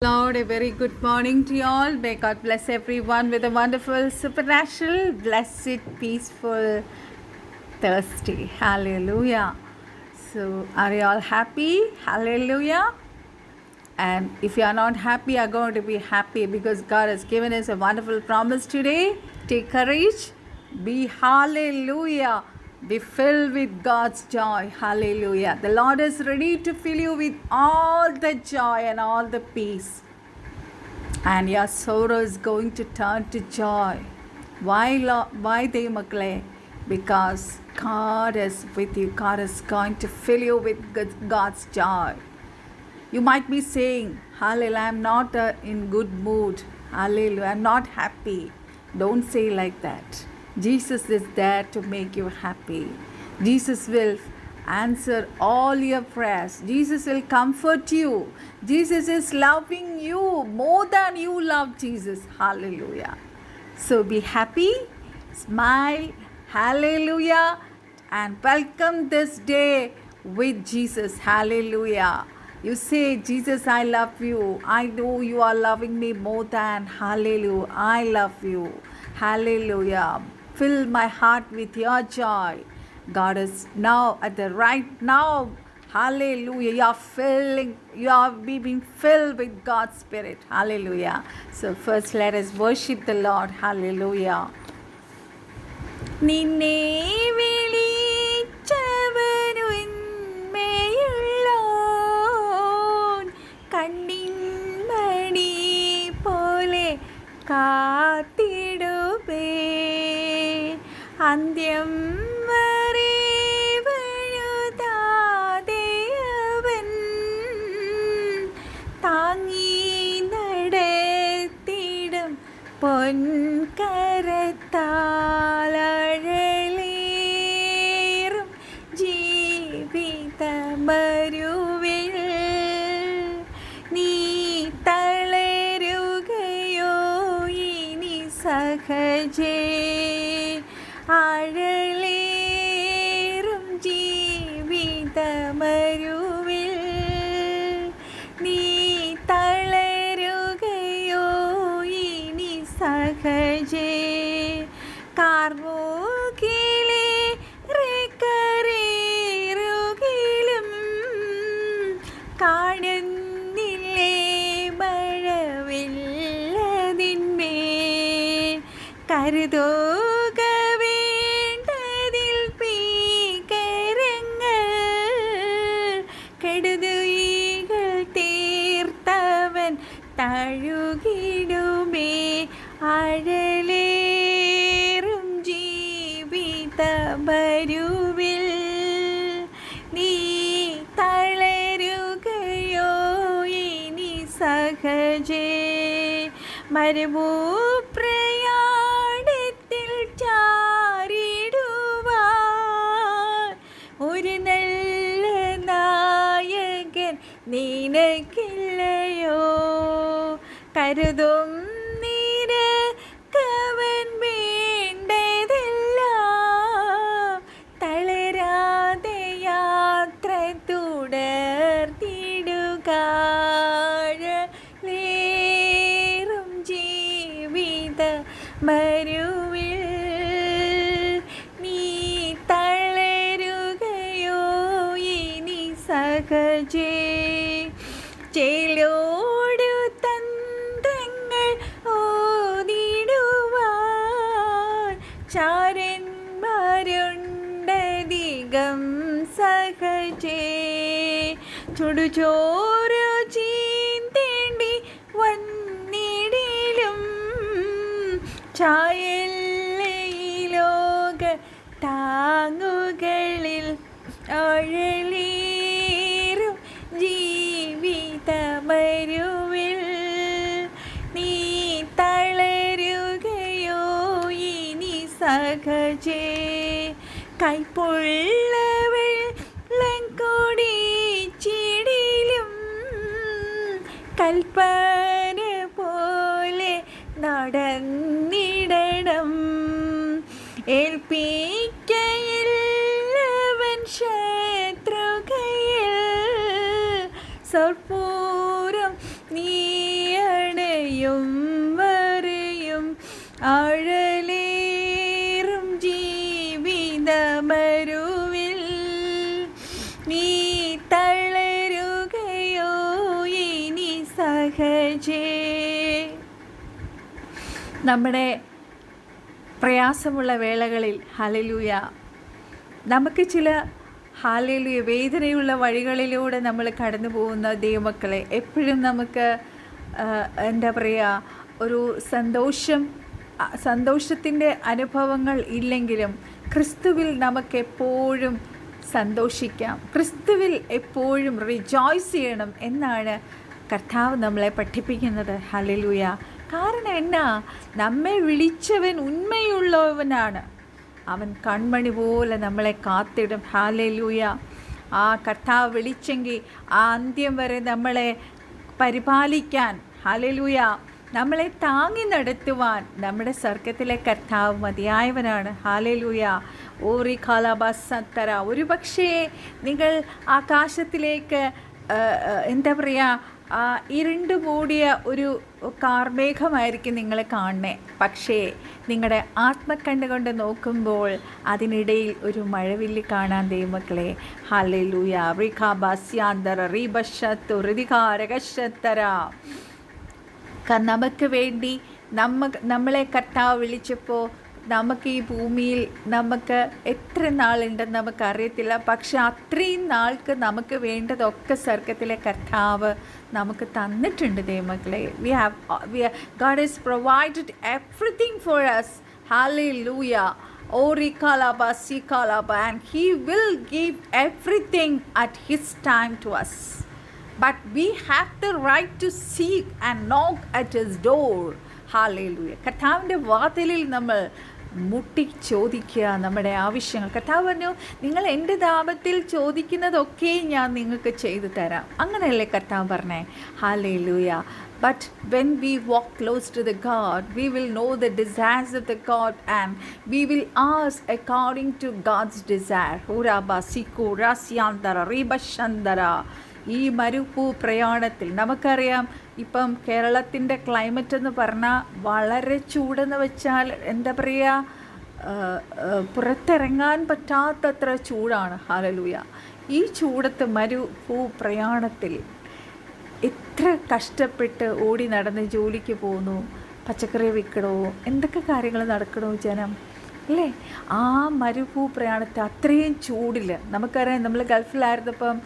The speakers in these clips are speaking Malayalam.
Lord, a very good morning to you all. May God bless everyone with a wonderful, supernatural, blessed, peaceful Thursday. Hallelujah. So, are you all happy? Hallelujah. And if you are not happy, you are going to be happy because God has given us a wonderful promise today. Take courage. Be hallelujah. Be filled with God's joy. Hallelujah. The Lord is ready to fill you with all the joy and all the peace. And your sorrow is going to turn to joy. Why Demakle? Because God is with you. God is going to fill you with God's joy. You might be saying, Hallelujah, I'm not in good mood. Hallelujah, I'm not happy. Don't say like that. Jesus is there to make you happy. Jesus will answer all your prayers. Jesus will comfort you. Jesus is loving you more than you love Jesus. Hallelujah. So be happy, smile, hallelujah, and welcome this day with Jesus. Hallelujah. You say, Jesus, I love you. I know you are loving me more than. Hallelujah. I love you. Hallelujah. Fill my heart with your joy. God is now at the right now. Hallelujah. You are being filled with God's Spirit. Hallelujah. So first let us worship the Lord. Hallelujah. നിന്നെ വിളിച്ചവനുന്മേയുള്ളോൻ കണ്ണിൻമണി പോലെ കാത്തിടുമേ അന്ത്യം വരെ വഴുതാതെ അവൻ താങ്ങി നടത്തിടും പൊൻകരത്താലഴലേറും ജീവിതമരുവിൽ നീ തളരുകയോ ഇനി സഹജേ ആഴലേറും ജീവിതമരുവിൽ നീ തളരുകയോ ഇനി സഹജേ കാർമൂക്കിലേറുകിലും കാണുന്നില്ലേ മഴവില്ലതിന്മേൽ കരുതുക വേണ്ടതിൽ ഭീകരങ്ങൾ കെടുതികൾ തീർത്തവൻ തഴുകിടുമേ ആഴലേറും ജീവിതമരുവിൽ നീ തളരുകയോ ഇനി സഹജേ മരുഭൂപ്രയാണത്തിൽ ചാരിടുവാൻ ഒരു നല്ല നായകൻ നിനക്കില്ലയോ കരുതും നിനക്കവൻ വേണ്ടതെല്ലാം തളരാതെ യാത്ര തുടർന്നിടുക ലേറും ജീവിത മരുവിൽ നീ തളരുകയോ ഇനി സഹജേ ചേലോടു തന്ത്രങ്ങൾ ഓതിടുവാൻ ചാരന്മാരുണ്ടധികം സഹജേ ചുടുചോറ് ചീന്തേണ്ടി വന്നിടിലും ചായല്ലയിലോക താങ്ങുകളിൽ അഴലേറും ജീവിതമരുവിൽ നീ തളരുകയോ ഇനി സഹജേ കൈപ്പുള്ള വെള്ളം കുടിച്ചിടിലും കൽപ്പന പോലെ നടന്നിടണം ഏൽപ്പിക്കയില്ലവൻ ശത്രുകയിൽ സർപ്പൂരം നീ സഹജേ. നമ്മുടെ പ്രയാസമുള്ള വേളകളിൽ ഹല്ലേലൂയ, നമുക്ക് ചില ഹല്ലേലൂയ വേദനയുള്ള വഴികളിലൂടെ നമ്മൾ കടന്നു പോകുന്ന ദൈവമക്കളെ, എപ്പോഴും നമുക്ക് എന്താ പറയുക, ഒരു സന്തോഷത്തിൻ്റെ അനുഭവങ്ങൾ ഇല്ലെങ്കിലും ക്രിസ്തുവിൽ നമുക്കെപ്പോഴും സന്തോഷിക്കാം, ക്രിസ്തുവിൽ എപ്പോഴും റിജോയ്സ് ചെയ്യണം എന്നാണ് കർത്താവ് നമ്മളെ പഠിപ്പിക്കുന്നത്. ഹല്ലേലൂയ. കാരണം എന്നാ, നമ്മെ വിളിച്ചവൻ ഉണ്മയുള്ളവനാണ്, അവൻ കൺമണി പോലെ നമ്മളെ കാത്തിടും. ഹല്ലേലൂയ. ആ കർത്താവ് വിളിച്ചെങ്കിൽ ആ അന്ത്യം വരെ നമ്മളെ പരിപാലിക്കാൻ, ഹല്ലേലൂയ, നമ്മളെ താങ്ങി നടത്തുവാൻ നമ്മുടെ സ്വർഗത്തിലെ കർത്താവ് മതിയായവനാണ്. ഹല്ലേലൂയ. ഓറി കാലാബാസത്തര. ഒരു പക്ഷേ നിങ്ങൾ ആകാശത്തിലേക്ക് എന്താ പറയുക, ഇരുണ്ട് മൂടിയ ഒരു കാർമേഘമായിരിക്കും നിങ്ങൾ കാണണേ. പക്ഷേ നിങ്ങളുടെ ആത്മക്കണ്ണുകൊണ്ട് നോക്കുമ്പോൾ അതിനിടയിൽ ഒരു മഴവില്ല് കാണാൻ ദൈവമക്കളെ. ഹല്ലേലൂയ. റിഖാബാസ്യാന്തര റീബഷത്തു ഋതികാരകശത്തര. നമുക്ക് വേണ്ടി നമ്മളെ കർത്താവ് വിളിച്ചപ്പോൾ നമുക്ക് ഈ ഭൂമിയിൽ നമുക്ക് എത്ര നാളുണ്ടെന്ന് നമുക്കറിയത്തില്ല. പക്ഷെ അത്രയും നാൾക്ക് നമുക്ക് വേണ്ടതൊക്കെ സ്വർഗത്തിലെ കർത്താവ് നമുക്ക് തന്നിട്ടുണ്ട് ദൈവമക്കളെ. God has provided everything for us. Hallelujah. Orikalaba sikalaba, and He will give everything at His time to us. But we have the right to seek and knock at His door. Hallelujah. കർത്താവിൻ്റെ വാതിലിൽ നമ്മൾ മുട്ടി ചോദിക്കുക നമ്മുടെ ആവശ്യങ്ങൾ. കർത്താവ് പറഞ്ഞു, നിങ്ങൾ എൻ്റെ നാമത്തിൽ ചോദിക്കുന്നതൊക്കെ ഞാൻ നിങ്ങൾക്ക് ചെയ്തു തരാം. അങ്ങനെയല്ലേ കർത്താവ് പറഞ്ഞേ. Hallelujah. But when we walk close to the God, we will know the desires of the God, and we will ask according to God's desire. Uraba siku rasyantara ribashandara. ഈ മരുഭൂ പ്രയാണത്തിൽ നമുക്കറിയാം, ഇപ്പം കേരളത്തിൻ്റെ ക്ലൈമറ്റ് എന്ന് പറഞ്ഞാൽ വളരെ ചൂടെന്ന് വെച്ചാൽ എന്താ പറയുക, പുറത്തിറങ്ങാൻ പറ്റാത്തത്ര ചൂടാണ്. ഹല്ലേലൂയ. ഈ ചൂടത്ത് മരുഭൂ പ്രയാണത്തിൽ എത്ര കഷ്ടപ്പെട്ട് ഓടി നടന്ന് ജോലിക്ക് പോകുന്നു, പച്ചക്കറി വിൽക്കണോ, എന്തൊക്കെ കാര്യങ്ങൾ നടക്കണോ ജനം, അല്ലേ? ആ മരുഭൂ പ്രയാണത്തെ അത്രയും ചൂടിൽ നമുക്കറിയാം. നമ്മൾ ഗൾഫിലായിരുന്നപ്പം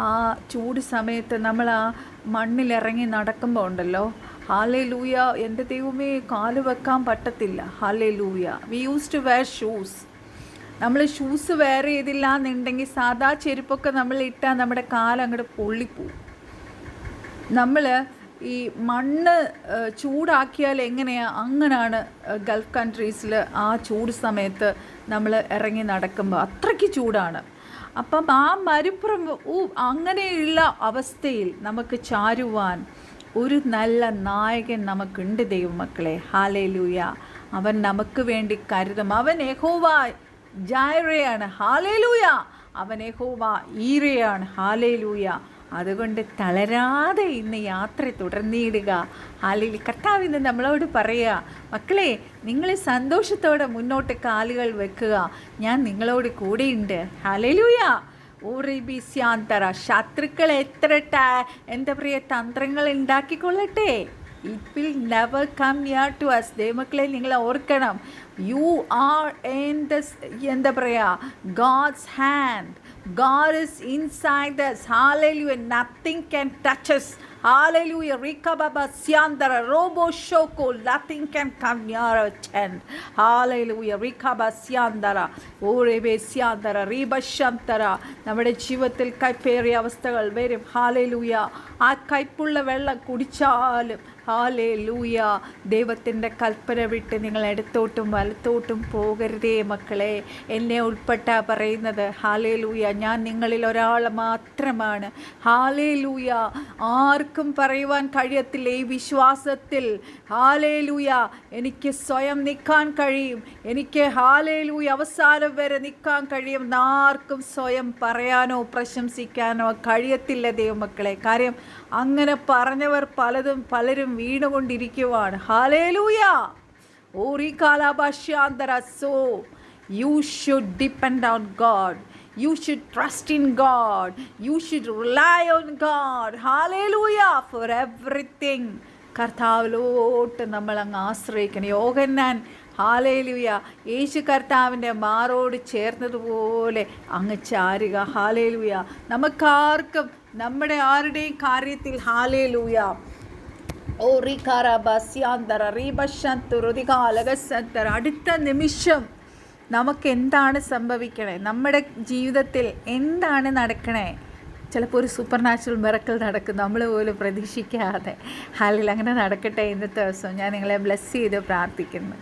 ആ ചൂട് സമയത്ത് നമ്മൾ ആ മണ്ണിലിറങ്ങി നടക്കുമ്പോൾ ഉണ്ടല്ലോ, ഹല്ലേലൂയ, എൻ്റെ ദൈവമേ, കാല് വെക്കാൻ പറ്റത്തില്ല. ഹല്ലേലൂയ. We use to wear shoes. നമ്മൾ ഷൂസ് വെയർ ചെയ്തില്ല എന്നുണ്ടെങ്കിൽ സാധാ ചെരുപ്പൊക്കെ നമ്മൾ ഇട്ടാൽ നമ്മുടെ കാലങ്ങോട്ട് പൊള്ളിപ്പോവും. നമ്മൾ ഈ മണ്ണ് ചൂടാക്കിയാൽ എങ്ങനെയാണ്, അങ്ങനെയാണ് ഗൾഫ് കൺട്രീസിൽ ആ ചൂട് സമയത്ത് നമ്മൾ ഇറങ്ങി നടക്കുമ്പോൾ അത്രയ്ക്ക് ചൂടാണ്. അപ്പം ആ മരുപ്പുറം അങ്ങനെയുള്ള അവസ്ഥയിൽ നമുക്ക് ചാരുവാൻ ഒരു നല്ല നായകൻ നമുക്കുണ്ട് ദൈവമക്കളെ. ഹല്ലേലൂയ. അവൻ നമുക്ക് വേണ്ടി കരുതും. അവൻ യഹോവ ജായറയാണ്. ഹല്ലേലൂയ. അവൻ യഹോവ ഈരയാണ്. ഹല്ലേലൂയ. അതുകൊണ്ട് തളരാതെ ഇന്ന് യാത്ര തുടർന്നിടുക. ഹല്ലേലൂയ. കർത്താവ് ഇന്ന് നമ്മളോട് പറയുക, മക്കളെ, നിങ്ങൾ സന്തോഷത്തോടെ മുന്നോട്ട് കാലുകൾ വെക്കുക, ഞാൻ നിങ്ങളോട് കൂടെയുണ്ട്. ഹല്ലേലൂയ. ഓറിബിസ്യാന്തര. ശത്രുക്കൾ എത്ര എന്താ പറയുക തന്ത്രങ്ങൾ ഉണ്ടാക്കിക്കൊള്ളട്ടെ, it will never come near to us. ദൈവമക്കളെ, നിങ്ങൾ ഓർക്കണം, യു ആർ ഇൻ ദ എന്താ പറയുക God's hand. God is inside us. Hallelujah. Nothing can touch us. Hallelujah. Rikababa Syandara Robo Shoko. Nothing can come near our tent. Hallelujah. Rikaba Syandara Orebe Syandara Riba Shantara. നമ്മുടെ ജീവിതത്തിൽ കൈപ്പേറിയ അവസ്ഥകൾ വരും. ഹാലേലൂയ. ആ കൈപ്പുള്ള വെള്ളം കുടിച്ചാലും ഹാലേലൂയ, ദൈവത്തിൻ്റെ കൽപ്പന വിട്ട് നിങ്ങൾ ഇടത്തോട്ടും വലത്തോട്ടും പോകരുതേ മക്കളെ. എന്നെ ഉൾപ്പെട്ട പറയുന്നത്. ഹാലേലൂയ. ഞാൻ നിങ്ങളിൽ ഒരാൾ മാത്രമാണ്. ഹാലേലൂയ. ആർക്കും പറയുവാൻ കഴിയത്തില്ല ഈ വിശ്വാസത്തിൽ. ഹാലേലൂയ. എനിക്ക് സ്വയം നിൽക്കാൻ കഴിയും, എനിക്ക് ഹാലേലൂയ അവസാനം വരെ നിൽക്കാൻ കഴിയും. ആർക്കും സ്വയം പറയാനോ പ്രശംസിക്കാനോ കഴിയത്തില്ല ദൈവമക്കളെ. കാര്യം അങ്ങനെ പറഞ്ഞവർ പലരും വീണുകൊണ്ടിരിക്കുവാണ്. ഹല്ലേലൂയ. ഓറി കാലാബാഷ്യാന്തര. So you should depend on God. You should trust in God. You should rely on God. Hallelujah for everything. കർത്താവിലോട്ട് നമ്മളങ്ങ് ആശ്രയിക്കണം. യോഹന്നാൻ ഹാലേലൂയ യേശു കർത്താവിൻ്റെ മാറോട് ചേർന്നതുപോലെ അങ്ങ് ചാരുക. ഹാലേലൂയ. നമുക്കാർക്കും നമ്മുടെ ആരുടെയും കാര്യത്തിൽ ഹാലേലൂയ അടുത്ത നിമിഷം നമുക്ക് എന്താണ് സംഭവിക്കണേ, നമ്മുടെ ജീവിതത്തിൽ എന്താണ് നടക്കണേ, ചിലപ്പോൾ ഒരു സൂപ്പർ നാച്ചുറൽ മിറക്കിൾ നടക്കും നമ്മൾ പോലും പ്രതീക്ഷിക്കാതെ. ഹാലിൽ അങ്ങനെ നടക്കട്ടെ. ഇന്നത്തെ ദിവസം ഞാൻ നിങ്ങളെ ബ്ലെസ് ചെയ്ത് പ്രാർത്ഥിക്കുന്നു.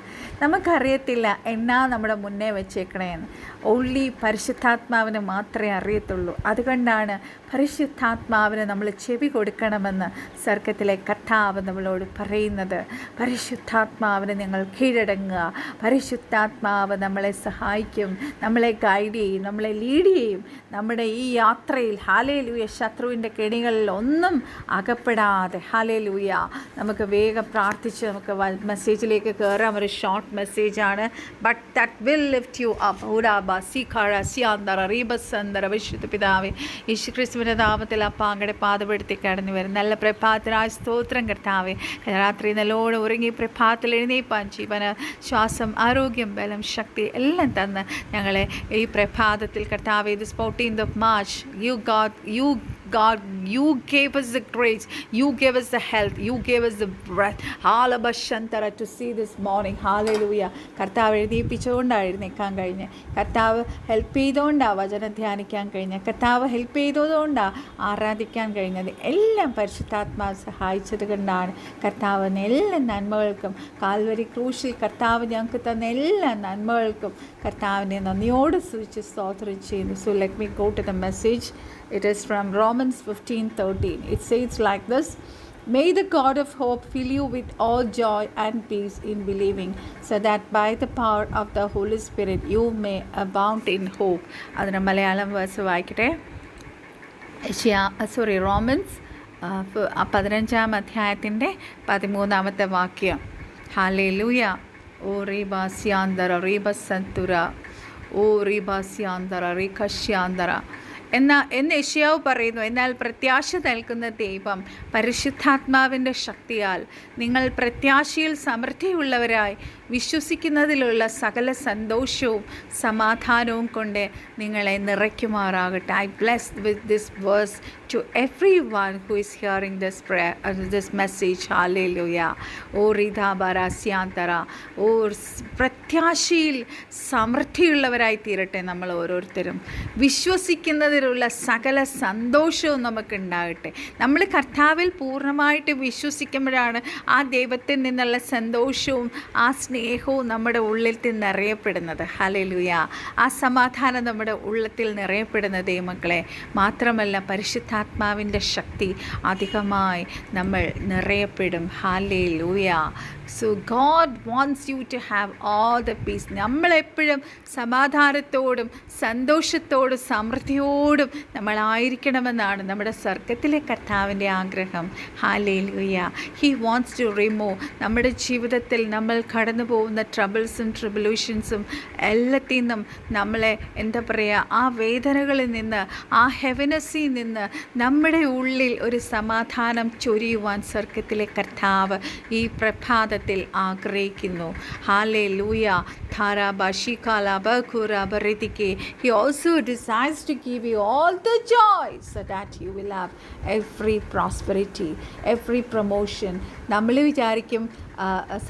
നമുക്കറിയത്തില്ല എന്നാ നമ്മുടെ മുന്നേ വെച്ചേക്കണേന്ന്. ഓൺലി പരിശുദ്ധാത്മാവിന് മാത്രമേ അറിയത്തുള്ളൂ. അതുകൊണ്ടാണ് പരിശുദ്ധാത്മാവിന് നമ്മൾ ചെവി കൊടുക്കണമെന്ന് സ്വർഗ്ഗത്തിലെ കർത്താവ് നമ്മളോട് പറയുന്നത്. പരിശുദ്ധാത്മാവിന് നിങ്ങൾ കീഴടങ്ങുക. പരിശുദ്ധാത്മാവ് നമ്മളെ സഹായിക്കും, നമ്മളെ ഗൈഡ് ചെയ്യും, നമ്മളെ ലീഡ് ചെയ്യും. നമ്മുടെ ഈ യാത്രയിൽ ഹാലേലൂയ ശത്രുവിൻ്റെ കെണികളിൽ ഒന്നും അകപ്പെടാതെ ഹാലേലൂയ നമുക്ക് വേഗം പ്രാർത്ഥിച്ച് നമുക്ക് മെസ്സേജിലേക്ക് കയറാം. ഒരു ഷോർട്ട് മെസ്സേജാണ്, but that will lift U up. വിശുദ്ധ പിതാവേ, യേശു ക്രിസ്തുവിൻ്റെ നാമത്തിൽ അപ്പ അങ്ങടെ പാതപ്പെടുത്തി കടന്നു വരും. നല്ല പ്രഭാതത്തിനായി സ്തോത്രം കർത്താവേ. രാത്രി നല്ലോണം ഉറങ്ങി പ്രഭാതത്തിൽ എഴുന്നേൽപ്പാൻ ജീവന് ശ്വാസം, ആരോഗ്യം, ബലം, ശക്തി എല്ലാം തന്ന് ഞങ്ങളെ ഈ പ്രഭാതത്തിൽ കർത്താവേ, this 14th of March, God, you gave us the grace, you gave us the health, you gave us the breath. Halabashantara to see this morning. Hallelujah. കർത്താവ് എഴുതിപ്പിച്ചുകൊണ്ടാണ് എഴുന്നേക്കാൻ കഴിഞ്ഞ്, കർത്താവ് ഹെൽപ്പ് ചെയ്തുകൊണ്ടാണ് വചനം ധ്യാനിക്കാൻ കഴിഞ്ഞത്, കർത്താവ് ഹെൽപ്പ് ചെയ്തതുകൊണ്ടാണ് ആരാധിക്കാൻ കഴിഞ്ഞത്. എല്ലാം പരിശുദ്ധാത്മാവ് സഹായിച്ചത് കൊണ്ടാണ്. കർത്താവിന് എല്ലാ നന്മകൾക്കും കാൽവരി ക്രൂശിൽ കർത്താവ് ഞങ്ങൾക്ക് തന്ന എല്ലാ നന്മകൾക്കും കർത്താവിനെ നന്ദിയോട് സൂചിച്ച് സ്തോത്രം ചെയ്യുന്നു. So let me go to the message. It is from Romans 15:13. It says like this: May the God of hope fill you with all joy and peace in believing, so that by the power of the Holy Spirit you may abound in hope. അതിന് മലയാളം വേഴ്സ് വായിക്കട്ടെ. റോമൻസ് 15-ാം അധ്യായത്തിൻ്റെ 13-ാമത്തെ വാക്യം. ഹാലേലൂയ. ഓ റീബാസ്യാന്തര റീബസന്തുര ഓ റീബാസ്യാന്തര റീകശ്യാന്തര എന്ന് യെശയ്യാവ് പറയുന്നു. എന്നാൽ പ്രത്യാശ നൽകുന്ന ദൈവം പരിശുദ്ധാത്മാവിൻ്റെ ശക്തിയാൽ നിങ്ങൾ പ്രത്യാശയിൽ സമൃദ്ധിയുള്ളവരായി വിശ്വസിക്കുന്നതിലുള്ള സകല സന്തോഷവും സമാധാനവും കൊണ്ട് നിങ്ങളെ നിറയ്ക്കുമാറാകട്ടെ. I blessed with this verse to everyone who is hearing this prayer, this message. Hallelujah. ഓ റിധാബാരാസ്യാന്തര ഓ പ്രത്യാശയിൽ സമൃദ്ധിയുള്ളവരായി തീരട്ടെ നമ്മൾ ഓരോരുത്തരും. വിശ്വസിക്കുന്നതിലുള്ള സകല സന്തോഷവും നമുക്കുണ്ടാകട്ടെ. നമ്മൾ കർത്താവിൽ പൂർണ്ണമായിട്ട് വിശ്വസിക്കുമ്പോഴാണ് ആ ദൈവത്തിൽ നിന്നുള്ള സന്തോഷവും ആ സ്നേഹവും നമ്മുടെ ഉള്ളിൽ നിറയപ്പെടുന്നത്. ഹല്ലേലൂയ. ആ സമാധാനം നമ്മുടെ ഉള്ളത്തിൽ നിറയപ്പെടുന്ന ദൈവമക്കളെ. മാത്രമല്ല പരിശുദ്ധാത്മാവിൻ്റെ ശക്തി അധികമായി നമ്മൾ നിറയപ്പെടും. Hallelujah. So God wants you to have all the peace. നമ്മളെപ്പോഴും സമാധാനത്തോടും സന്തോഷത്തോടും സമൃദ്ധിയോടും നമ്മളായിരിക്കണമെന്നാണ് നമ്മുടെ സ്വർഗ്ഗത്തിലെ കർത്താവിൻ്റെ ആഗ്രഹം. Hallelujah. He wants to remove നമ്മുടെ ജീവിതത്തിൽ നമ്മൾ കടന്നു പോകുന്ന ട്രബിൾസും ട്രിബുലേഷൻസും എല്ലാത്തിൽ നിന്നും നമ്മളെ എന്താ പറയുക, ആ വേദനകളിൽ നിന്ന്, ആ ഹെവിനെസ്സിൽ നിന്ന് നമ്മുടെ ഉള്ളിൽ ഒരു സമാധാനം ചൊരിയുവാൻ സ്വർഗ്ഗത്തിലെ കർത്താവ് ഈ പ്രഭാതത്തിൽ ആഗ്രഹിക്കുന്നു. Hallelujah. He also desires to give you all the joy so that you will have every prosperity, every promotion. നമ്മൾ വിചാരിക്കും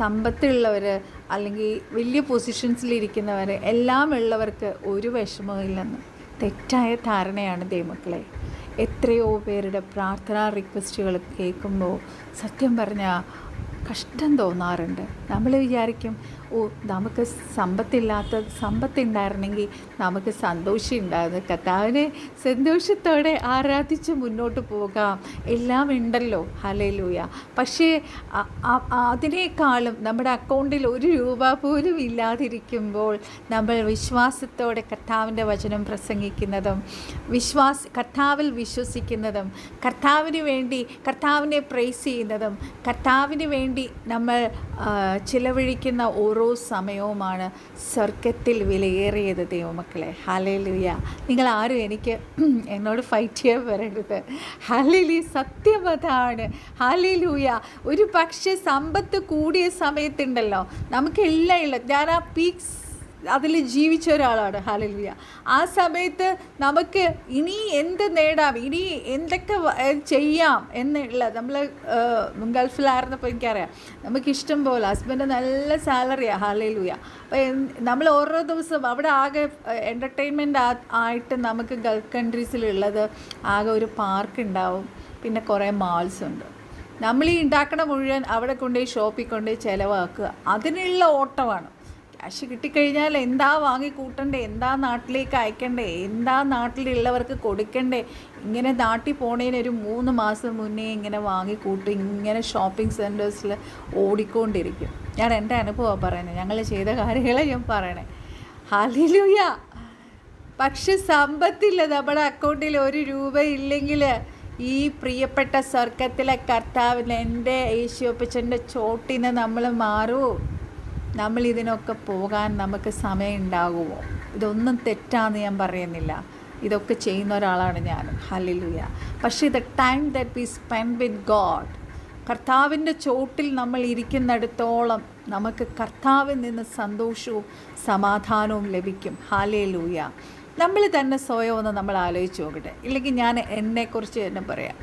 സമ്പത്തുള്ളവർ അല്ലെങ്കിൽ വലിയ പൊസിഷൻസിലിരിക്കുന്നവർ എല്ലാം ഉള്ളവർക്ക് ഒരു വിഷമവും ഇല്ലെന്ന്. തെറ്റായ ധാരണയാണ് ദൈവമക്കളെ. എത്രയോ പേരുടെ പ്രാർത്ഥനാ റിക്വസ്റ്റുകൾ കേൾക്കുമ്പോൾ സത്യം പറഞ്ഞാൽ കഷ്ടം തോന്നാറുണ്ട്. നമ്മൾ വിചാരിക്കും, ഓ നമുക്ക് സമ്പത്തുണ്ടായിരുന്നെങ്കിൽ നമുക്ക് സന്തോഷം ഉണ്ടാകുന്നു, കർത്താവിനെ സന്തോഷത്തോടെ ആരാധിച്ച് മുന്നോട്ട് പോകാം, എല്ലാം ഉണ്ടല്ലോ. ഹല്ലേലൂയ. പക്ഷേ അതിനേക്കാളും നമ്മുടെ അക്കൗണ്ടിൽ ഒരു രൂപ പോലും ഇല്ലാതിരിക്കുമ്പോൾ നമ്മൾ വിശ്വാസത്തോടെ കർത്താവിൻ്റെ വചനം പ്രസംഗിക്കുന്നതും കർത്താവിൽ വിശ്വസിക്കുന്നതും കർത്താവിന് വേണ്ടി കർത്താവിനെ പ്രൈസ് ചെയ്യുന്നതും കർത്താവിന് വേണ്ടി നമ്മൾ ചിലവഴിക്കുന്ന ഓരോ ഓരോ സമയവുമാണ് സ്വർഗത്തിൽ വിലയേറിയത് ദൈവമക്കളെ. ഹല്ലേലൂയ. നിങ്ങൾ ആരും എന്നോട് ഫൈറ്റ് ചെയ്യാൻ വരരുത്. ഹല്ലേലൂയ. സത്യം അതാണ്. ഹല്ലേലൂയ. ഒരു പക്ഷേ സമ്പത്ത് കൂടിയ സമയത്തുണ്ടല്ലോ, നമുക്കെല്ലാം ഉള്ള, ഞാൻ ആ പീക്സ് അതിൽ ജീവിച്ച ഒരാളാണ്. ഹല്ലേലൂയ. ആ സമയത്ത് നമുക്ക് ഇനി എന്ത് നേടാം, ഇനി എന്തൊക്കെ ചെയ്യാം എന്നുള്ള, നമ്മൾ ഗൾഫിലായിരുന്നപ്പോൾ എനിക്കറിയാം, നമുക്കിഷ്ടം പോലെ ഹസ്ബൻഡ് നല്ല സാലറിയാണ്. ഹല്ലേലൂയ. അപ്പോൾ നമ്മൾ ഓരോ ദിവസം അവിടെ ആകെ എൻ്റർടൈൻമെൻറ്റ് ആയിട്ട് നമുക്ക് ഗൾഫ് കൺട്രീസിലുള്ളത് ആകെ ഒരു പാർക്ക് ഉണ്ടാവും, പിന്നെ കുറേ മാൾസ് ഉണ്ട്. നമ്മൾ ഈ ഉണ്ടാക്കണ മുഴുവൻ അവിടെ കൊണ്ടുപോയി ഷോപ്പിൽ കൊണ്ടുപോയി ചിലവാക്കുക. അതിനുള്ള ഓട്ടമാണ്. ക്യാഷ് കിട്ടിക്കഴിഞ്ഞാൽ എന്താ വാങ്ങിക്കൂട്ടണ്ടേ, എന്താ നാട്ടിലേക്ക് അയക്കണ്ടേ, എന്താ നാട്ടിലുള്ളവർക്ക് കൊടുക്കണ്ടേ, ഇങ്ങനെ നാട്ടിൽ പോണേന് ഒരു 3 മാസം മുന്നേ ഇങ്ങനെ വാങ്ങിക്കൂട്ടി ഇങ്ങനെ ഷോപ്പിംഗ് സെൻറ്റേഴ്സിൽ ഓടിക്കൊണ്ടിരിക്കും. ഞാൻ എൻ്റെ അനുഭവമാണ് പറയുന്നത്, ഞങ്ങൾ ചെയ്ത കാര്യങ്ങളെ ഞാൻ പറയണേ. ഹല്ലേലൂയ. പക്ഷെ സമ്പത്തില്ല, നമ്മുടെ അക്കൗണ്ടിൽ 1 രൂപ ഇല്ലെങ്കിൽ ഈ പ്രിയപ്പെട്ട സ്വർഗത്തിലെ കർത്താവിന്, എൻ്റെ യേശുപ്പച്ചൻ്റെ ചോട്ടിന് നമ്മൾ മാറുമോ? നമ്മൾ ഇതിനൊക്കെ പോകാൻ നമുക്ക് സമയം ഉണ്ടാകുമോ? ഇതൊന്നും തെറ്റാന്ന് ഞാൻ പറയുന്നില്ല, ഇതൊക്കെ ചെയ്യുന്ന ഒരാളാണ് ഞാൻ. ഹല്ലേലൂയ. പക്ഷേ the time that we spend with God, കർത്താവിൻ്റെ ചോട്ടിൽ നമ്മൾ ഇരിക്കുന്നിടത്തോളം നമുക്ക് കർത്താവിൽ നിന്ന് സന്തോഷവും സമാധാനവും ലഭിക്കും. ഹല്ലേലൂയ. നമ്മൾ തന്നെ സ്വയം ഒന്ന് നമ്മൾ ആലോചിച്ച് നോക്കട്ടെ. ഇല്ലെങ്കിൽ ഞാൻ എന്നെക്കുറിച്ച് തന്നെ പറയാം.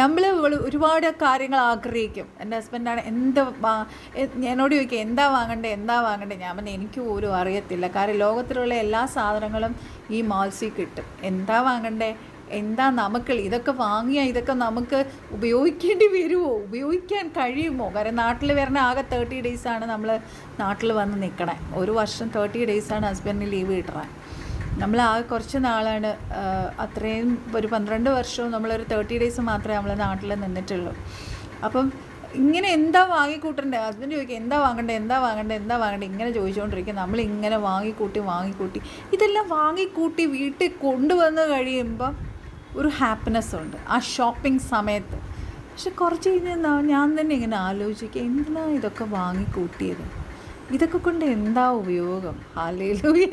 നമ്മൾ ഒരുപാട് കാര്യങ്ങൾ ആഗ്രഹിക്കും. എൻ്റെ ഹസ്ബൻഡാണ് എന്നോട് ചോദിക്കുക എന്താ വാങ്ങണ്ടേ. ഞാൻ പറഞ്ഞാൽ എനിക്ക് പോലും അറിയത്തില്ല. കാരണം ലോകത്തിലുള്ള എല്ലാ സാധനങ്ങളും ഈ മാൾസിൽ കിട്ടും. എന്താ വാങ്ങണ്ടേ, എന്താ ഇതൊക്കെ വാങ്ങിയാൽ ഇതൊക്കെ നമുക്ക് ഉപയോഗിക്കേണ്ടി വരുമോ, ഉപയോഗിക്കാൻ കഴിയുമോ? കാരണം നാട്ടിൽ വരണ ആകെ 30 ഡേയ്സാണ് നമ്മൾ നാട്ടിൽ വന്ന് നിൽക്കണേ. ഒരു വർഷം 30 ഡേയ്സാണ് ഹസ്ബൻഡിന് ലീവ് കിട്ടണേ. നമ്മൾ ആകെ കുറച്ച് നാളാണ്, അത്രയും ഒരു 12 വർഷവും നമ്മളൊരു 30 ഡേയ്സ് മാത്രമേ നമ്മൾ നാട്ടിൽ നിന്നിട്ടുള്ളൂ. അപ്പം ഇങ്ങനെ എന്താ വാങ്ങിക്കൂട്ടണ്ടേ, ഹസ്ബൻഡ് ചോദിക്കുക എന്താ വാങ്ങണ്ടേ ഇങ്ങനെ ചോദിച്ചുകൊണ്ടിരിക്കും. നമ്മളിങ്ങനെ വാങ്ങിക്കൂട്ടി ഇതെല്ലാം വാങ്ങിക്കൂട്ടി വീട്ടിൽ കൊണ്ടുവന്ന് കഴിയുമ്പം ഒരു ഹാപ്പിനെസ് ഉണ്ട് ആ ഷോപ്പിംഗ് സമയത്ത്. പക്ഷെ കുറച്ച് കഴിഞ്ഞാൽ ഞാൻ തന്നെ ഇങ്ങനെ ആലോചിക്കുക, എന്തിനാ ഇതൊക്കെ വാങ്ങിക്കൂട്ടിയത്, ഇതൊക്കെ കൊണ്ട് എന്താ ഉപയോഗം? ഹല്ലേലൂയ.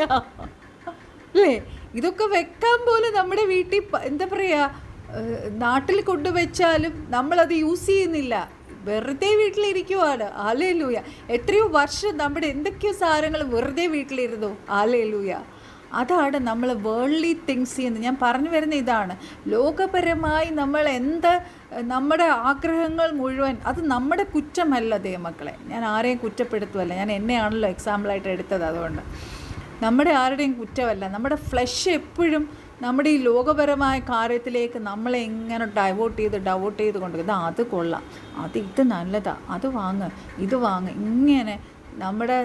അല്ലേ? ഇതൊക്കെ വെക്കാൻ പോലെ നമ്മുടെ വീട്ടിൽ എന്താ പറയുക, നാട്ടിൽ കൊണ്ടുവച്ചാലും നമ്മളത് യൂസ് ചെയ്യുന്നില്ല, വെറുതെ വീട്ടിലിരിക്കുവാണ്. ഹല്ലേലൂയ. എത്രയോ വർഷം നമ്മുടെ എന്തൊക്കെയോ സാധനങ്ങൾ വെറുതെ വീട്ടിലിരുന്നു. ഹല്ലേലൂയ. അതാണ് നമ്മൾ വേൾഡ്ലി തിങ്സ് ചെയ്യുന്നത്. ഞാൻ പറഞ്ഞു വരുന്ന ഇതാണ്, ലോകപരമായി നമ്മൾ നമ്മുടെ ആഗ്രഹങ്ങൾ മുഴുവൻ, അത് നമ്മുടെ കുറ്റമല്ല ദൈവമക്കളെ. ഞാൻ ആരെയും കുറ്റപ്പെടുത്തുമല്ല, ഞാൻ എന്നെയാണല്ലോ എക്സാമ്പിളായിട്ട് എടുത്തത്. അതുകൊണ്ട് നമ്മുടെ ആരുടെയും കുറ്റമല്ല. നമ്മുടെ ഫ്ലഷ് എപ്പോഴും നമ്മുടെ ഈ ലോകപരമായ കാര്യത്തിലേക്ക് നമ്മളെ എങ്ങനെ ഡൈവേർട്ട് ചെയ്ത് കൊണ്ടുപോകും. അത് കൊള്ളാം, ഇത് നല്ലതാണ്, ഇത് വാങ്ങ്, ഇങ്ങനെ നമ്മുടെ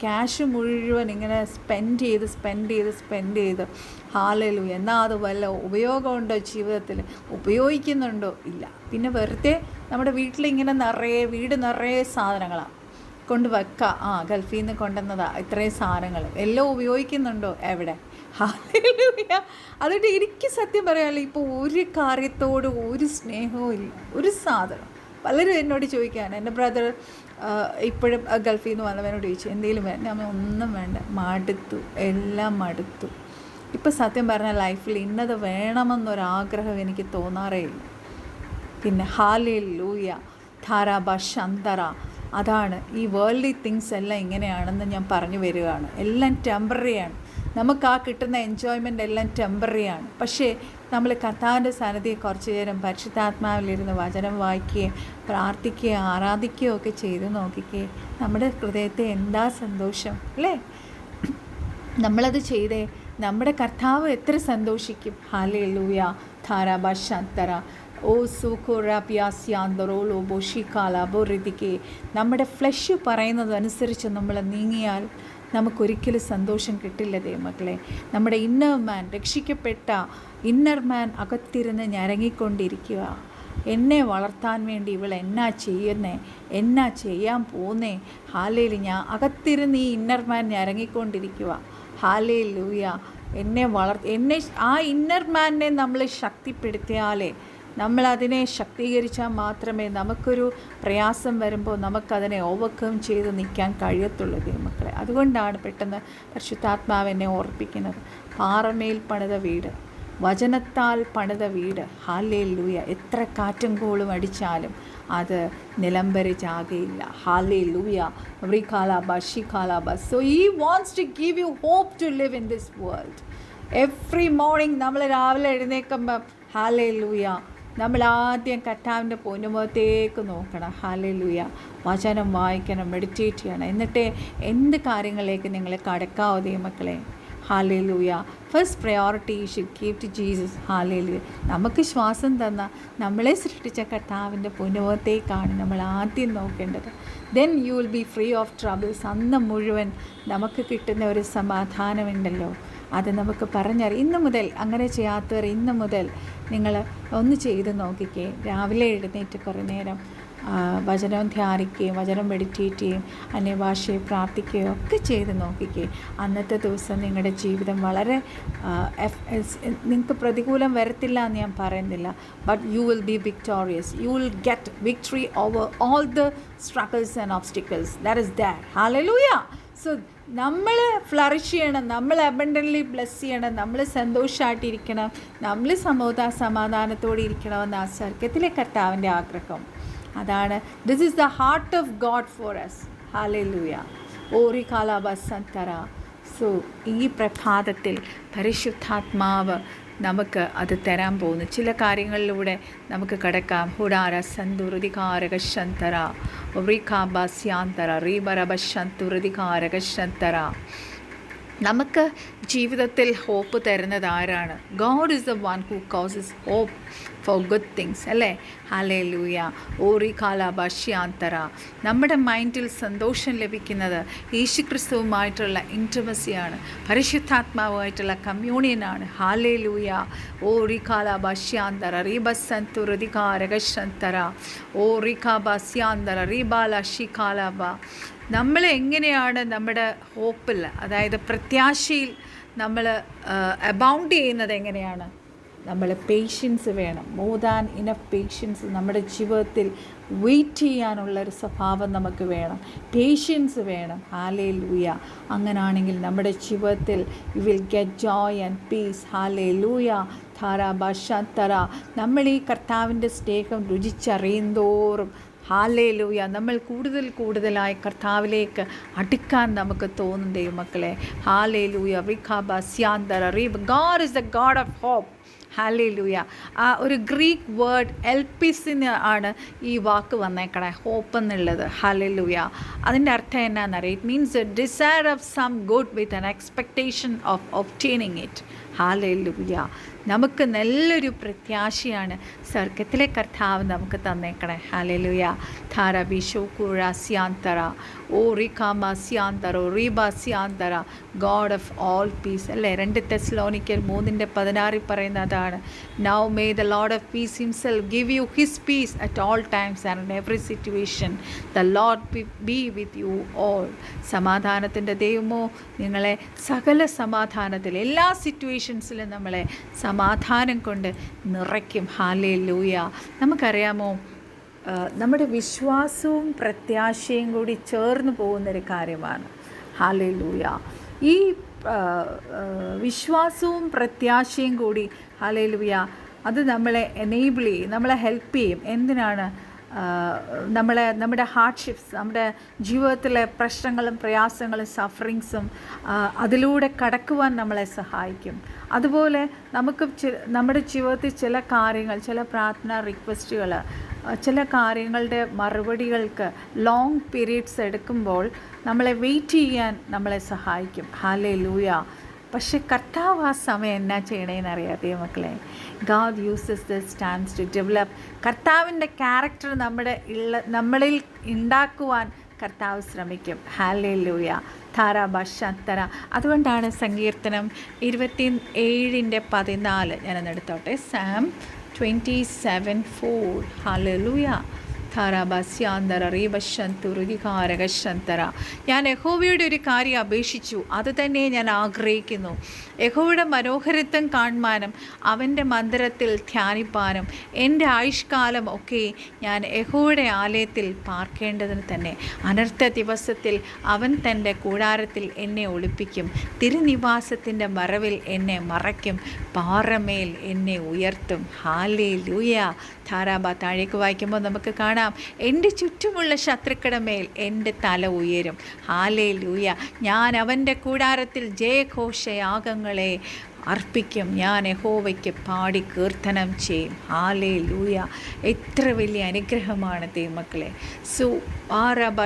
ക്യാഷ് മുഴുവൻ ഇങ്ങനെ സ്പെൻഡ് ചെയ്ത് ഹല്ലേലൂയ. എന്നാൽ അത് വല്ല ഉപയോഗമുണ്ടോ ജീവിതത്തിൽ? ഉപയോഗിക്കുന്നുണ്ടോ? ഇല്ല. പിന്നെ വെറുതെ നമ്മുടെ വീട്ടിലിങ്ങനെ വീട് നിറയെ സാധനങ്ങളാണ് കൊണ്ട് വെക്കുക. ഗൾഫിൽ നിന്ന് കൊണ്ടുവന്നതാ ഇത്രയും സാധനങ്ങൾ, എല്ലാം ഉപയോഗിക്കുന്നുണ്ടോ? എവിടെ? ഹല്ലേലൂയ. അതുകൊണ്ട് എനിക്ക് സത്യം പറയാമല്ലോ, ഇപ്പോൾ ഒരു കാര്യത്തോട് ഒരു സ്നേഹവും ഇല്ല, ഒരു സാധനം. പലരും എന്നോട് ചോദിക്കാൻ, എൻ്റെ ബ്രദർ ഇപ്പോഴും ഗൾഫിൽ നിന്ന് വന്നവനോട് ചോദിച്ചു എന്തെങ്കിലും വേണ്ട, ഞാൻ ഒന്നും വേണ്ട, എല്ലാം മടുത്തു. ഇപ്പം സത്യം പറഞ്ഞാൽ ലൈഫിൽ ഇന്നത് വേണമെന്നൊരാഗ്രഹം എനിക്ക് തോന്നാറേ ഇല്ല. പിന്നെ ഹല്ലേലൂയ. ധാരാബ ശന്തറ. അതാണ് ഈ വേൾഡ്ലി തിങ്സ് എല്ലാം ഇങ്ങനെയാണെന്ന് ഞാൻ പറഞ്ഞു വരികയാണ്. എല്ലാം ടെമ്പററിയാണ്. നമുക്ക് ആ കിട്ടുന്ന എൻജോയ്മെൻ്റ് എല്ലാം ടെമ്പററിയാണ്. പക്ഷേ നമ്മൾ കർത്താവിൻ്റെ സന്നിധിയെ കുറച്ച് നേരം പരിശുദ്ധാത്മാവിലിരുന്ന് വചനം വായിക്കുകയും പ്രാർത്ഥിക്കുകയും ആരാധിക്കുകയും ഒക്കെ ചെയ്ത് നോക്കിക്കേ, നമ്മുടെ ഹൃദയത്തെ എന്താ സന്തോഷം അല്ലേ? നമ്മളത് ചെയ്തേ, നമ്മുടെ കർത്താവ് എത്ര സന്തോഷിക്കും. ഹല്ലേലൂയ. ധാരാബ ശന്തറ. ഓ സൂഖോറാപ്യാസ്യാന്തറോളോ ബോഷിക്കാലാബോറിതിക്ക്. നമ്മുടെ ഫ്ലഷ് പറയുന്നതനുസരിച്ച് നമ്മൾ നീങ്ങിയാൽ നമുക്കൊരിക്കലും സന്തോഷം കിട്ടില്ല ദൈവമക്കളെ. നമ്മുടെ ഇന്നർ മാൻ, രക്ഷിക്കപ്പെട്ട ഇന്നർ മാൻ അകത്തിരുന്ന് ഞരങ്ങിക്കൊണ്ടിരിക്കുക. എന്നെ വളർത്താൻ വേണ്ടി ഇവൾ എന്നാ ചെയ്യുന്നേ, എന്നാ ചെയ്യാൻ പോന്നേ. ഹല്ലേലൂയ. ഞാൻ അകത്തിരുന്ന് ഈ ഇന്നർ മാൻ ഞരങ്ങിക്കൊണ്ടിരിക്കുക. ഹല്ലേലൂയ. എന്നെ ആ ഇന്നർ മാനിനെ നമ്മൾ ശക്തിപ്പെടുത്തിയാലേ നമ്മളതിനെ ശക്തീകരിച്ചാൽ മാത്രമേ നമുക്കൊരു പ്രയാസം വരുമ്പോൾ നമുക്കതിനെ ഓവർകം ചെയ്ത് നിൽക്കാൻ കഴിയത്തുള്ളൂ ദൈവമക്കളെ. അതുകൊണ്ടാണ് പെട്ടെന്ന് പരിശുദ്ധാത്മാവെന്നെ ഓർപ്പിക്കുന്നത്, പാറമേൽ പണിത വീട്, വചനത്താൽ പണിത വീട്, ഹല്ലേലൂയ, എത്ര കാറ്റും കോളും അടിച്ചാലും അത് നിലംപരിച്ചാകയില്ല. Hallelujah. So he wants to give you hope to live in this world. Every morning നമ്മൾ രാവിലെ എഴുന്നേൽക്കുമ്പം ഹല്ലേലൂയ, നമ്മൾ ആദ്യം കർത്താവിൻ്റെ പൊന്നുമുഖത്തേക്ക് നോക്കണം. ഹല്ലേലൂയ. വചനം വായിക്കണം, മെഡിറ്റേറ്റ് ചെയ്യണം. എന്നിട്ട് എന്ത് കാര്യങ്ങളിലേക്ക് നിങ്ങൾ കടക്കാവോ ദൈവമക്കളെ? ഹാലേലൂയ. First priority you should give to Jesus. ഹാലേലൂയ. നമുക്ക് ശ്വാസം തന്ന നമ്മളെ സൃഷ്ടിച്ച കർത്താവിൻ്റെ പുനവത്തേക്കാണ് നമ്മൾ ആദ്യം നോക്കേണ്ടത്. Then you will B free of troubles. അന്ന് മുഴുവൻ നമുക്ക് കിട്ടുന്ന ഒരു സമാധാനമുണ്ടല്ലോ, അത് നമുക്ക് പറഞ്ഞറിയാം. ഇന്ന് മുതൽ അങ്ങനെ ചെയ്യാത്തവർ ഇന്ന് മുതൽ നിങ്ങൾ ഒന്ന് ചെയ്ത് നോക്കിക്കേ. രാവിലെ എഴുന്നേറ്റ് കുറേ നേരം വചനം ധ്യാനിക്കുകയും വചനം മെഡിറ്റേറ്റ് ചെയ്യും, അന്യഭാഷയെ പ്രാർത്ഥിക്കുകയോ ഒക്കെ ചെയ്ത് നോക്കിക്കേ. അന്നത്തെ ദിവസം നിങ്ങളുടെ ജീവിതം വളരെ നിങ്ങൾക്ക് പ്രതികൂലം വരത്തില്ല എന്ന് ഞാൻ പറയുന്നില്ല, but you will be victorious. You will get victory over all the struggles and obstacles that is that. Hallelujah. So നമ്മൾ ഫ്ലറിഷ് ചെയ്യണം, നമ്മൾ അബണ്ടൻ്റ്ലി ബ്ലെസ് ചെയ്യണം, നമ്മൾ സന്തോഷമായിട്ടിരിക്കണം, നമ്മൾ സമാധാനത്തോടെ ഇരിക്കണമെന്ന് ആ സ്വർഗ്ഗത്തിലെ കർത്താവിൻ്റെ ആഗ്രഹം അതാണ്. This is the heart of God for us. Hallelujah. ഓറി കാലാബസന്തര. സോ ഈ പ്രഭാതത്തിൽ പരിശുദ്ധാത്മാവ് നമുക്ക് അത് തരാൻ പോകുന്നു. ചില കാര്യങ്ങളിലൂടെ നമുക്ക് കടക്കാം. ഹുഡാര സന്തുഹൃതികാരകശന്തര ഒറിഖാബാസ്യാന്തര റീബറബശന്തുഹൃതികാരകശന്തര. നമുക്ക് ജീവിതത്തിൽ ഹോപ്പ് തരുന്നത് ആരാണ്? God is the one who causes hope for good things, അല്ലേ? ഹല്ലേലൂയ. ഓറി കാലാഭാഷ്യാന്തര. നമ്മുടെ മൈൻഡിൽ സന്തോഷം ലഭിക്കുന്നത് യേശുക്രിസ്തുവുമായിട്ടുള്ള ഇൻറ്റിമസിയാണ്, പരിശുദ്ധാത്മാവുമായിട്ടുള്ള കമ്മ്യൂണിയനാണ്. ഹല്ലേലൂയ. ഓറി കാലാഭാഷ്യാന്തര റീബസന്തു ഹൃതികാരകശന്തര ഓറി കാബാസ്യാന്തര റീബാല ഷികാലാബ. നമ്മൾ എങ്ങനെയാണ് നമ്മുടെ ഹോപ്പിൽ, അതായത് പ്രത്യാശയിൽ നമ്മൾ അബൗണ്ട് ചെയ്യുന്നത് എങ്ങനെയാണ്? നമ്മൾ പേഷ്യൻസ് വേണം. മോർ ദാൻ ഇനഫ് പേഷ്യൻസ് നമ്മുടെ ജീവിതത്തിൽ വെയിറ്റ് ചെയ്യാനുള്ളൊരു സ്വഭാവം നമുക്ക് വേണം, പേഷ്യൻസ് വേണം. ഹല്ലേലൂയ. അങ്ങനാണെങ്കിൽ നമ്മുടെ ജീവിതത്തിൽ you will get joy and peace. Hallelujah. ധാരാഭാഷാന്തര. നമ്മൾ ഈ കർത്താവിൻ്റെ സ്നേഹം രുചിച്ചറിയുന്തോറും ഹല്ലേലൂയ നമ്മൾ കൂടുതലായി കർത്താവിലേക്ക് അടുക്കാൻ നമുക്ക് തോന്നും ദൈവമക്കളെ. ഹല്ലേലൂയ. വിഖാബസ്യാന്തര റീബ്. God is the God of hope. Hallelujah. ആ ഒരു ഗ്രീക്ക് വേർഡ് എൽപിസിന് ആണ് ഈ വാക്ക് വന്നേക്കണേ, ഹോപ്പ് എന്നുള്ളത്. ഹല്ലേലൂയ. അതിൻ്റെ അർത്ഥം എന്നാണെന്നറിയാം? It means a desire of some good with an expectation of obtaining it. Hallelujah. നമുക്ക് നല്ലൊരു പ്രത്യാശയാണ് സ്വർഗത്തിലെ കർത്താവ് നമുക്ക് തന്നേക്കണേ. ഹല്ലേലൂയ. ധാരാബിഷോക്കുറാസ്യാന്തര ഓ റിഖാമാസ്യാന്തര ഓ റീബാസ്യാന്തര ഗോഡ് ഓഫ് ഓൾ പീസ്, അല്ലേ? 2 തെസ്സലോനിക്കർ 3:16 പറയുന്ന അതാണ്. Now may the Lord of peace himself give you his peace at all times and in every situation. The Lord be with you all. സമാധാനത്തിൻ്റെ ദൈവമോ നിങ്ങളെ സകല സമാധാനത്തിൽ എല്ലാ സിറ്റുവേഷൻസിലും നമ്മളെ സമാധാനം കൊണ്ട് നിറയ്ക്കും. ഹല്ലേലൂയ. നമുക്കറിയാമോ, നമ്മുടെ വിശ്വാസവും പ്രത്യാശയും കൂടി ചേർന്ന് പോകുന്നൊരു കാര്യമാണ്. ഹല്ലേലൂയ. ഈ വിശ്വാസവും പ്രത്യാശയും കൂടി ഹല്ലേലൂയ അത് നമ്മളെ എനേബിൾ ചെയ്യും, നമ്മളെ ഹെൽപ്പ് ചെയ്യും. എന്തിനാണ്? നമ്മുടെ ഹാർഡ്ഷിപ്സ്, നമ്മുടെ ജീവിതത്തിലെ പ്രശ്നങ്ങളും പ്രയാസങ്ങളും സഫറിങ്സും അതിലൂടെ കടക്കുവാൻ നമ്മളെ സഹായിക്കും. അതുപോലെ നമുക്ക് നമ്മുടെ ജീവിതത്തിൽ ചില കാര്യങ്ങൾ, ചില പ്രാർത്ഥന റിക്വസ്റ്റുകൾ, ചില കാര്യങ്ങളുടെ മറുപടികൾക്ക് ലോങ് പീരീഡ്സ് എടുക്കുമ്പോൾ നമ്മളെ വെയിറ്റ് ചെയ്യാൻ നമ്മളെ സഹായിക്കും. ഹല്ലേലൂയ. പക്ഷെ കർത്താവ് ആ സമയം എന്നാ ചെയ്യണേന്ന് അറിയാതെ മക്കളെ, God uses this times to develop. കർത്താവിൻ്റെ ക്യാരക്ടർ നമ്മളിൽ ഉണ്ടാക്കുവാൻ കർത്താവ് ശ്രമിക്കും. ഹല്ലേലൂയ. ധാരാഭാഷാന്തര. അതുകൊണ്ടാണ് സങ്കീർത്തനം 27:14 ഞാനൊന്ന് എടുത്തോട്ടെ. സാം 27:4. ഹല്ലേലൂയ. ധാരാബസ്യാന്തര റീബശന്തു രുതികാരകശന്തര. ഞാൻ യഹോവയുടെ ഒരു കാര്യം അപേക്ഷിച്ചു, അത് തന്നെ ഞാൻ ആഗ്രഹിക്കുന്നു, യഹോവയുടെ മനോഹരത്വം കാണുവാനും അവൻ്റെ മന്ദിരത്തിൽ ധ്യാനിപ്പാനും. എൻ്റെ ആയുഷ്കാലം ഒക്കെ ഞാൻ യഹോവയുടെ ആലയത്തിൽ പാർക്കേണ്ടതിന് തന്നെ. അനർത്ഥ ദിവസത്തിൽ അവൻ തൻ്റെ കൂടാരത്തിൽ എന്നെ ഒളിപ്പിക്കും, തിരുനിവാസത്തിൻ്റെ മറവിൽ എന്നെ മറയ്ക്കും, പാറമേൽ എന്നെ ഉയർത്തും. ഹല്ലേലൂയ. ധാരാബ താഴേക്ക് വായിക്കുമ്പോൾ നമുക്ക് കാണാം, എൻ്റെ ചുറ്റുമുള്ള ശത്രുക്കളുടെ മേൽ എൻ്റെ തല ഉയരും. ഹല്ലേലൂയ. ഞാൻ അവൻ്റെ കൂടാരത്തിൽ ജയഘോഷയാഗങ്ങളെ അർപ്പിക്കും, ഞാൻ യഹോവയ്ക്ക് പാടി കീർത്തനം ചെയ്യും. ഹല്ലേലൂയ. എത്ര വലിയ അനുഗ്രഹമാണ് ദൈവമക്കളെ. ആരബ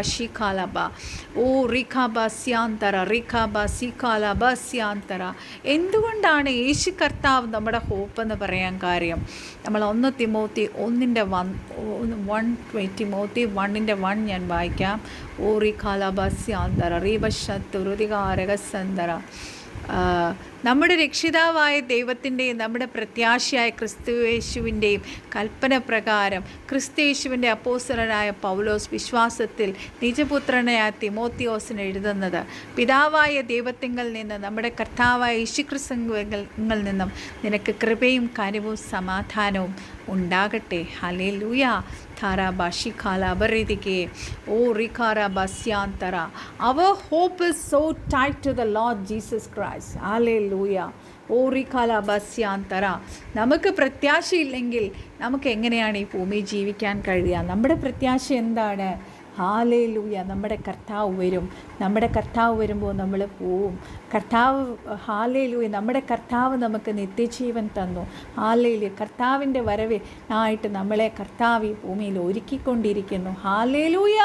ഓ റിഖാബസ്യാന്തര റിഖാബസിഖാലബസ്യാന്തര. എന്തുകൊണ്ടാണ് യേശു കർത്താവ് നമ്മുടെ ഹോപ്പ് എന്ന് പറയാൻ കാര്യം? നമ്മൾ 1 തിമോത്തി 1:1 ഞാൻ വായിക്കാം. ഓ റിഖാലബസ്യാന്തര റീബശത്തു രുതികാരകസന്തര. നമ്മുടെ രക്ഷിതാവായ ദൈവത്തിൻ്റെയും നമ്മുടെ പ്രത്യാശയായ ക്രിസ്തുയേശുവിൻ്റെയും കൽപ്പന പ്രകാരം ക്രിസ്തുയേശുവിൻ്റെ അപ്പോസ്തലനായ പൗലോസ് വിശ്വാസത്തിൽ നിജപുത്രനായ തിമോത്തിയോസിന് എഴുതുന്നത്, പിതാവായ ദൈവത്തിങ്കൽ നിന്ന് നമ്മുടെ കർത്താവായ യേശുക്രിസ്തുവിൽ നിന്നും നിനക്ക് കൃപയും കനിവും സമാധാനവും ഉണ്ടാകട്ടെ. Hallelujah. Our hope is so tied to the Lord Jesus Christ. Hallelujah. നമുക്ക് പ്രത്യാശയില്ലെങ്കിൽ നമുക്ക് എങ്ങനെയാണ് ഈ ഭൂമി ജീവിക്കാൻ കഴിയുക? നമ്മുടെ പ്രത്യാശ എന്താണ്? ഹല്ലേലൂയ. നമ്മുടെ കർത്താവ് വരും. നമ്മുടെ കർത്താവ് വരുമ്പോൾ നമ്മൾ പോവും. ഹല്ലേലൂയ. നമ്മുടെ കർത്താവ് നമുക്ക് നിത്യജീവൻ തന്നു. ഹല്ലേലൂയ. കർത്താവിൻ്റെ വരവിനായിട്ട് നമ്മളെ കർത്താവ് ഈ ഭൂമിയിൽ ഒരുക്കിക്കൊണ്ടിരിക്കുന്നു. ഹല്ലേലൂയ.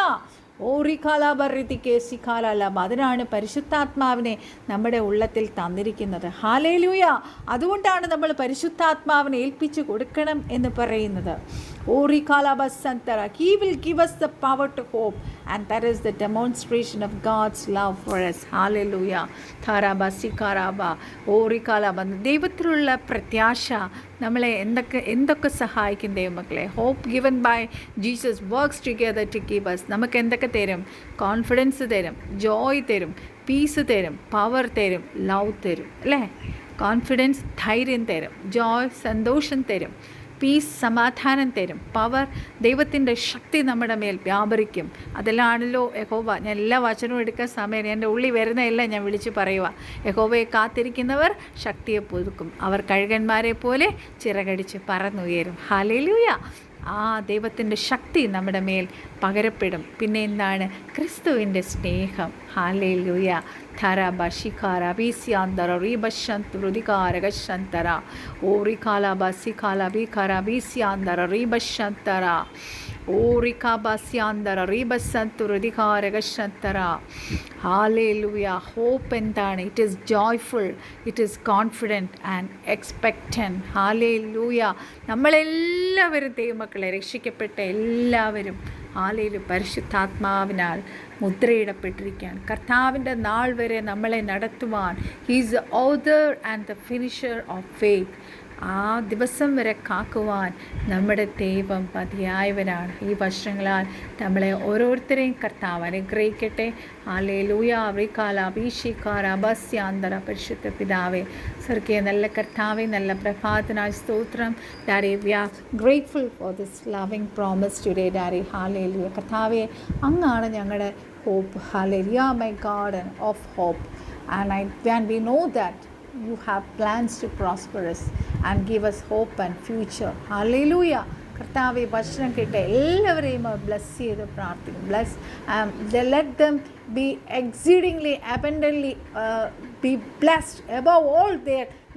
അതിനാണ് പരിശുദ്ധാത്മാവിനെ നമ്മുടെ ഉള്ളത്തിൽ തന്നിരിക്കുന്നത്. ഹല്ലേലൂയ. അതുകൊണ്ടാണ് നമ്മൾ പരിശുദ്ധാത്മാവിനെ ഏൽപ്പിച്ചു കൊടുക്കണം എന്ന് പറയുന്നത്. He will give us the power to hope, and that is the demonstration of God's love for us. Hallelujah. ദൈവത്തിലുള്ള പ്രത്യാശ നമ്മളെ എന്തൊക്കെ സഹായിക്കും ദൈവമക്കളെ? Hope given by Jesus works together to give us. നമുക്ക് എന്തൊക്കെ തരും? കോൺഫിഡൻസ് തരും, ജോയ് തരും, പീസ് തരും, പവർ തരും, ലവ് തരും. അല്ലേ? കോൺഫിഡൻസ് ധൈര്യം തരും, ജോയ് സന്തോഷം തരും, പീസ് സമാധാനം തരും, പവർ ദൈവത്തിൻ്റെ ശക്തി നമ്മുടെ മേൽ വ്യാപരിക്കും. അതെല്ലാമാണല്ലോ യഹോവ. ഞാൻ എല്ലാ വചനവും എടുക്കാൻ സമയം എൻ്റെ ഉള്ളിൽ വരുന്നതെല്ലാം ഞാൻ വിളിച്ച് പറയുക. യഹോവയെ കാത്തിരിക്കുന്നവർ ശക്തിയെ പുതുക്കും, അവർ കഴുകന്മാരെ പോലെ ചിറകടിച്ച് പറന്നുയരും. ഹല്ലേലൂയ. ആ ദൈവത്തിൻ്റെ ശക്തി നമ്മുടെ മേൽ പകരപ്പെടും. പിന്നെ എന്താണ്? ക്രിസ്തുവിൻ്റെ സ്നേഹം. ഹല്ലേലൂയ. Hallelujah. Hope എന്താണ്? It is joyful, it is confident and expectant. Hallelujah. നമ്മളെല്ലാവരും ദൈവമക്കളെ, രക്ഷിക്കപ്പെട്ട എല്ലാവരും ഹല്ലേലൂയ പരിശുദ്ധാത്മാവിനാൽ മുദ്രയിടപ്പെട്ടിരിക്കാൻ, കർത്താവിൻ്റെ നാൾ വരെ നമ്മളെ നടത്തുവാൻ. He is the author and the finisher of faith. ആ ദിവസം വരെ കാക്കുവാൻ നമ്മുടെ ദൈവം മതിയായവനാണ്. ഈ വർഷങ്ങളാൽ നമ്മളെ ഓരോരുത്തരെയും കർത്താവ് അനുഗ്രഹിക്കട്ടെ. ഹല്ലേലൂയ. പരിശുദ്ധ പിതാവേ, സ്വർഗീയ നല്ല കർത്താവേ, നല്ല പ്രഭാതനായ സ്തോത്രം. Daddy, we are grateful for this loving promise today daddy. ഹല്ലേലൂയ. കർത്താവേ, അങ്ങാണ് ഞങ്ങളുടെ hope. Hallelujah, my God, and of hope. And we know that you have plans to prosper us and give us hope and future. Hallelujah. കർത്താവെ, വചനം കേട്ട എല്ലാവരെയും ബ്ലസ് ചെയ്ത് പ്രാർത്ഥിക്കും. Let them be exceedingly abundantly be blessed above all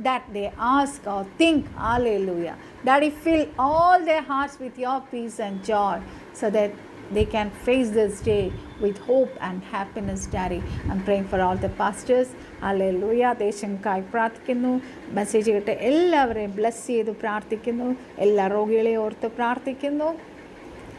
that they ask or think. Hallelujah. Daddy, fill all their hearts with your peace and joy so that they can face this day with hope and happiness. Daddy, I'm praying for all the pastors. Hallelujah. ദേശംക്കായി പ്രാർത്ഥിക്കുന്നു. മെസ്സേജ് കേട്ട് എല്ലാവരെയും ബ്ലസ് ചെയ്ത് പ്രാർത്ഥിക്കുന്നു. എല്ലാ രോഗികളെയും ഓർത്ത് പ്രാർത്ഥിക്കുന്നു.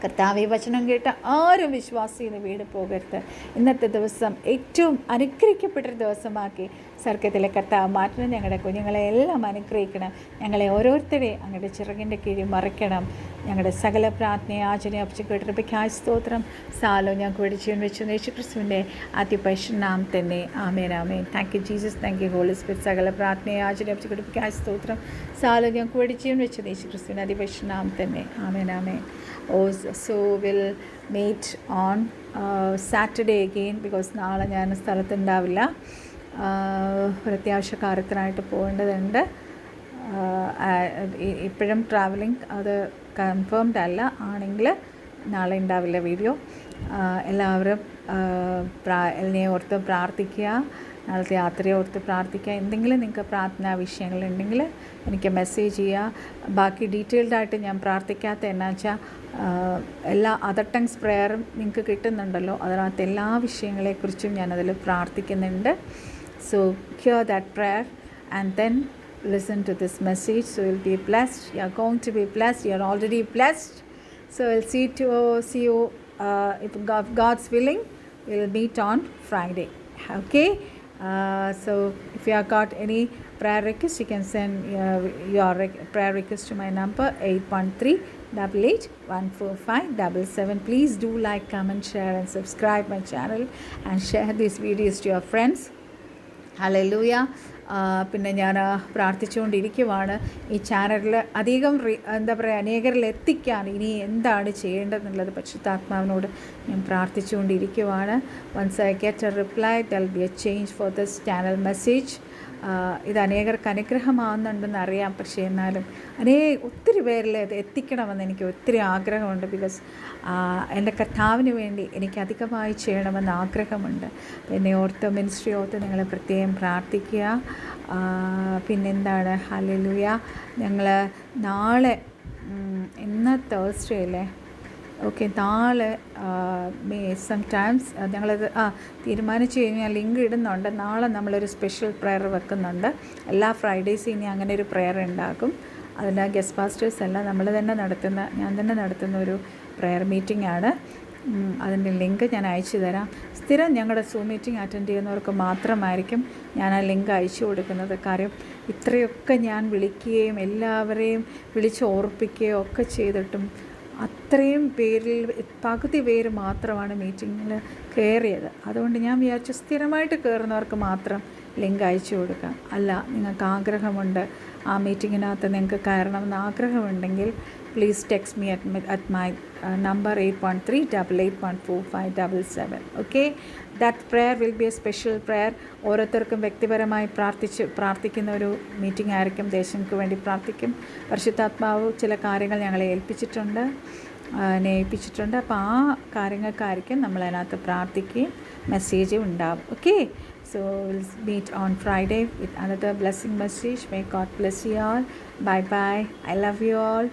കർത്താവെ, വചനം കേട്ട് ആരും വിശ്വാസിന്ന് വീട് പോകരുത്. ഇന്നത്തെ ദിവസം ഏറ്റവും അനുഗ്രഹിക്കപ്പെട്ടൊരു ദിവസമാക്കി സ്വർഗ്ഗത്തിലെ കർത്താവ് മാറ്റണം. ഞങ്ങളുടെ കുഞ്ഞുങ്ങളെ എല്ലാം അനുഗ്രഹിക്കണം. ഞങ്ങളെ ഓരോരുത്തരെയും അങ്ങയുടെ ചിറകിൻ്റെ കീഴിൽ മറിക്കണം. ഞങ്ങളുടെ സകല പ്രാർത്ഥനയെ ആചരണ അപേക്ഷയ്ക്കായി സ്തോത്രം. സാലോ ഞങ്ങൾക്ക് വേണ്ടി ജീവൻ വെച്ച് യേശുക്രിസ്തുവിൻ്റെ അതിപരിശുദ്ധനാമം തന്നെ. Amen amen. Thank you Jesus, thank you Holy Spirit. സകല പ്രാർത്ഥനയെ ആചരണ അപേക്ഷയ്ക്കായി സ്തോത്രം. സാലോ ഞങ്ങൾക്ക് വേണ്ടി ജീവൻ വെച്ച് യേശുക്രിസ്തുവിൻ്റെ അതിപരിശുദ്ധനാമം തന്നെ. Amen amen. So we'll meet on Saturday again because നാളെ ഞാൻ സ്ഥലത്തുണ്ടാവില്ല. ഒരു അത്യാവശ്യ കാര്യത്തിനായിട്ട് പോകേണ്ടതുണ്ട്. ഇപ്പോഴും ട്രാവലിംഗ് അത് കൺഫേംഡ് അല്ല. ആണെങ്കിൽ നാളെ ഉണ്ടാവില്ല വീഡിയോ. എല്ലാവരും എന്നെ ഓർത്ത് പ്രാർത്ഥിക്കുക. നാളത്തെ യാത്രയെ ഓർത്ത് പ്രാർത്ഥിക്കുക. എന്തെങ്കിലും നിങ്ങൾക്ക് പ്രാർത്ഥനാ വിഷയങ്ങളുണ്ടെങ്കിൽ എനിക്ക് മെസ്സേജ് ചെയ്യുക. ബാക്കി ഡീറ്റെയിൽഡായിട്ട് ഞാൻ പ്രാർത്ഥിക്കാത്ത എന്നാ വെച്ചാൽ എല്ലാ അതർ ടങ്സ് പ്രെയറും നിങ്ങൾക്ക് കിട്ടുന്നുണ്ടല്ലോ, അതിനകത്ത് എല്ലാ വിഷയങ്ങളെക്കുറിച്ചും ഞാനതിൽ പ്രാർത്ഥിക്കുന്നുണ്ട്. So here that prayer and then listen to this message. So you'll be blessed. You are going to be blessed. You are already blessed. So I'll see you if God's willing. We'll meet on Friday. Okay. So if you have got any prayer request, you can send your prayer request to my number 813-88-145-77. Please do like, comment, share and subscribe my channel and share these videos to your friends. Hallelujah. പിന്നെ ഞാൻ പ്രാർത്ഥിച്ചുകൊണ്ടിരിക്കുവാണ് ഈ ചാനലിൽ അധികം എന്താ പറയുക അനേകരിൽ എത്തിക്കാൻ ഇനി എന്താണ് ചെയ്യേണ്ടതെന്നുള്ളത് പരിശുദ്ധാത്മാവിനോട് ഞാൻ പ്രാർത്ഥിച്ചുകൊണ്ടിരിക്കുവാണ്. Once I get a reply there will be a change for this channel message. ഇത് അനേകർക്ക് അനുഗ്രഹമാകുന്നുണ്ടെന്ന് അറിയാം. പക്ഷേ എന്നാലും ഒത്തിരി പേരിൽ ഇത് എത്തിക്കണമെന്ന് എനിക്ക് ഒത്തിരി ആഗ്രഹമുണ്ട്. ബിക്കോസ് എൻ്റെ കർത്താവിന് വേണ്ടി എനിക്ക് അധികമായി ചെയ്യണമെന്ന് ആഗ്രഹമുണ്ട്. എന്നെ ഓർത്ത് മിനിസ്ട്രി ഓർത്ത് നിങ്ങൾ പ്രത്യേകം പ്രാർത്ഥിക്കുക. പിന്നെന്താണ്, ഹല്ലേലൂയ. ഞങ്ങൾ നാളെ ഇന്ന് തേഴ്സ്ഡേ അല്ലേ, ഓക്കെ, നാളെ സംടൈംസ് ഞങ്ങളത് തീരുമാനിച്ചു കഴിഞ്ഞാൽ ലിങ്ക് ഇടുന്നുണ്ട്. നാളെ നമ്മളൊരു സ്പെഷ്യൽ പ്രെയർ വെക്കുന്നുണ്ട്. എല്ലാ ഫ്രൈഡേയ്സും ഇനി അങ്ങനെ ഒരു പ്രെയർ ഉണ്ടാക്കും. അതിൻ്റെ ഗസ്റ്റ് പാസ്റ്റേഴ്സ് എല്ലാം ഞാൻ തന്നെ നടത്തുന്ന ഒരു പ്രെയർ മീറ്റിംഗ് ആണ്. അതിൻ്റെ ലിങ്ക് ഞാൻ അയച്ചു തരാം. സ്ഥിരം ഞങ്ങളുടെ സൂം മീറ്റിംഗ് അറ്റൻഡ് ചെയ്യുന്നവർക്ക് മാത്രമായിരിക്കും ഞാൻ ആ ലിങ്ക് അയച്ചു കൊടുക്കുന്നത്. കാര്യം ഇത്രയൊക്കെ ഞാൻ വിളിക്കുകയും എല്ലാവരെയും വിളിച്ച് ഓർപ്പിക്കുകയും ഒക്കെ ചെയ്തിട്ടും അത്രയും പേരിൽ പകുതി പേര് മാത്രമാണ് മീറ്റിങ്ങിൽ കയറിയത്. അതുകൊണ്ട് ഞാൻ വിചാരിച്ചു സ്ഥിരമായിട്ട് കയറുന്നവർക്ക് മാത്രം ലിങ്ക് അയച്ചു കൊടുക്കാം. അല്ല, നിങ്ങൾക്ക് ആഗ്രഹമുണ്ട് ആ മീറ്റിങ്ങിനകത്ത് നിങ്ങൾക്ക് കയറണമെന്ന് ആഗ്രഹമുണ്ടെങ്കിൽ please text me at my number 813-88-145-77. Okay, that prayer will be A special prayer. ഓരോരുത്തർക്കും വ്യക്തിപരമായി പ്രാർത്ഥിക്കുന്ന ഒരു മീറ്റിംഗ് ആയിരിക്കും. ദേശങ്ങൾക്ക് വേണ്ടി പ്രാർത്ഥിക്കും. പരിശുദ്ധാത്മാവ് ചില കാര്യങ്ങൾ ഞങ്ങളെ ഏൽപ്പിച്ചിട്ടുണ്ട്. അപ്പോൾ ആ കാര്യങ്ങൾക്കായിരിക്കും നമ്മൾ അതിനകത്ത് പ്രാർത്ഥിക്കുകയും മെസ്സേജ് ഉണ്ടാവും. Okay, so we'll meet on Friday with another blessing message. May God bless you all. Bye bye. I love you all.